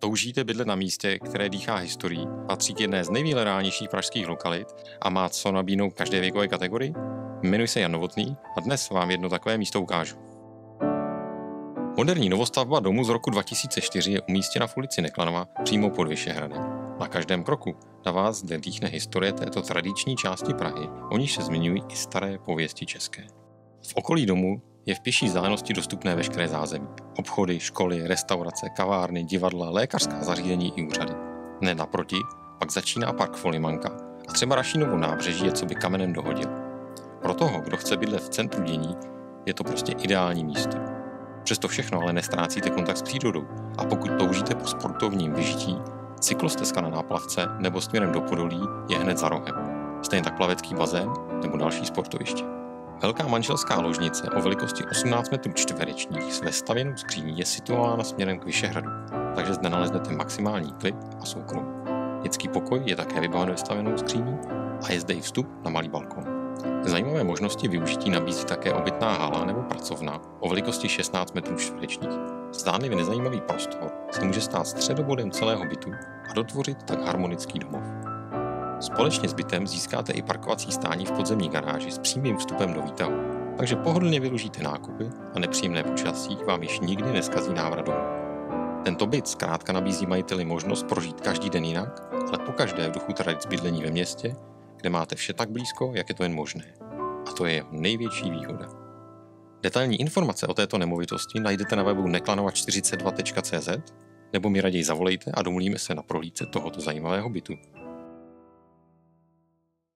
Toužíte bydlet na místě, které dýchá historií, patří k jedné z nejvyhledávanějších pražských lokalit a má co nabídnout každé věkové kategorii? Jmenuji se Jan Novotný a dnes vám jedno takové místo ukážu. Moderní novostavba domu z roku 2004 je umístěna v ulici Neklanova přímo pod Vyšehradem. Na každém kroku na vás zde dýchne historie této tradiční části Prahy, o níž se zmiňují i staré pověsti české. V okolí domu je v pěší vzdálenosti dostupné veškeré zázemí. Obchody, školy, restaurace, kavárny, divadla, lékařská zařízení i úřady. Hned naproti pak začíná park Folimanka a třeba Rašínovo nábřeží je co by kamenem dohodil. Pro toho, kdo chce bydlet v centru dění, je to prostě ideální místo. Přesto všechno ale nestrácíte kontakt s přírodou a pokud toužíte po sportovním vyžití, cyklostezka na Náplavce nebo směrem do Podolí je hned za rohem. Stejně tak plavecký bazén nebo další sportoviště. Velká manželská ložnice o velikosti 18 metrů čtverečních s vestavěnou skříní je situována směrem k Vyšehradu, takže zde naleznete maximální klid a soukromí. Dětský pokoj je také vybaven vestavěnou skříní a je zde i vstup na malý balkon. Zajímavé možnosti využití nabízí také obytná hala nebo pracovna o velikosti 16 metrů čtverečních. Zdánlivě nezajímavý prostor se může stát středobodem celého bytu a dotvořit tak harmonický domov. Společně s bytem získáte i parkovací stání v podzemní garáži s přímým vstupem do výtahu, takže pohodlně vyložíte nákupy a nepříjemné počasí vám již nikdy neskazí návrat domů. Tento byt zkrátka nabízí majiteli možnost prožít každý den jinak, ale pokaždé v duchu tradic bydlení ve městě, kde máte vše tak blízko, jak je to jen možné. A to je jeho největší výhoda. Detailní informace o této nemovitosti najdete na webu neklanova42.cz nebo mi raději zavolejte a domluvíme se na prohlídce tohoto zajímavého bytu.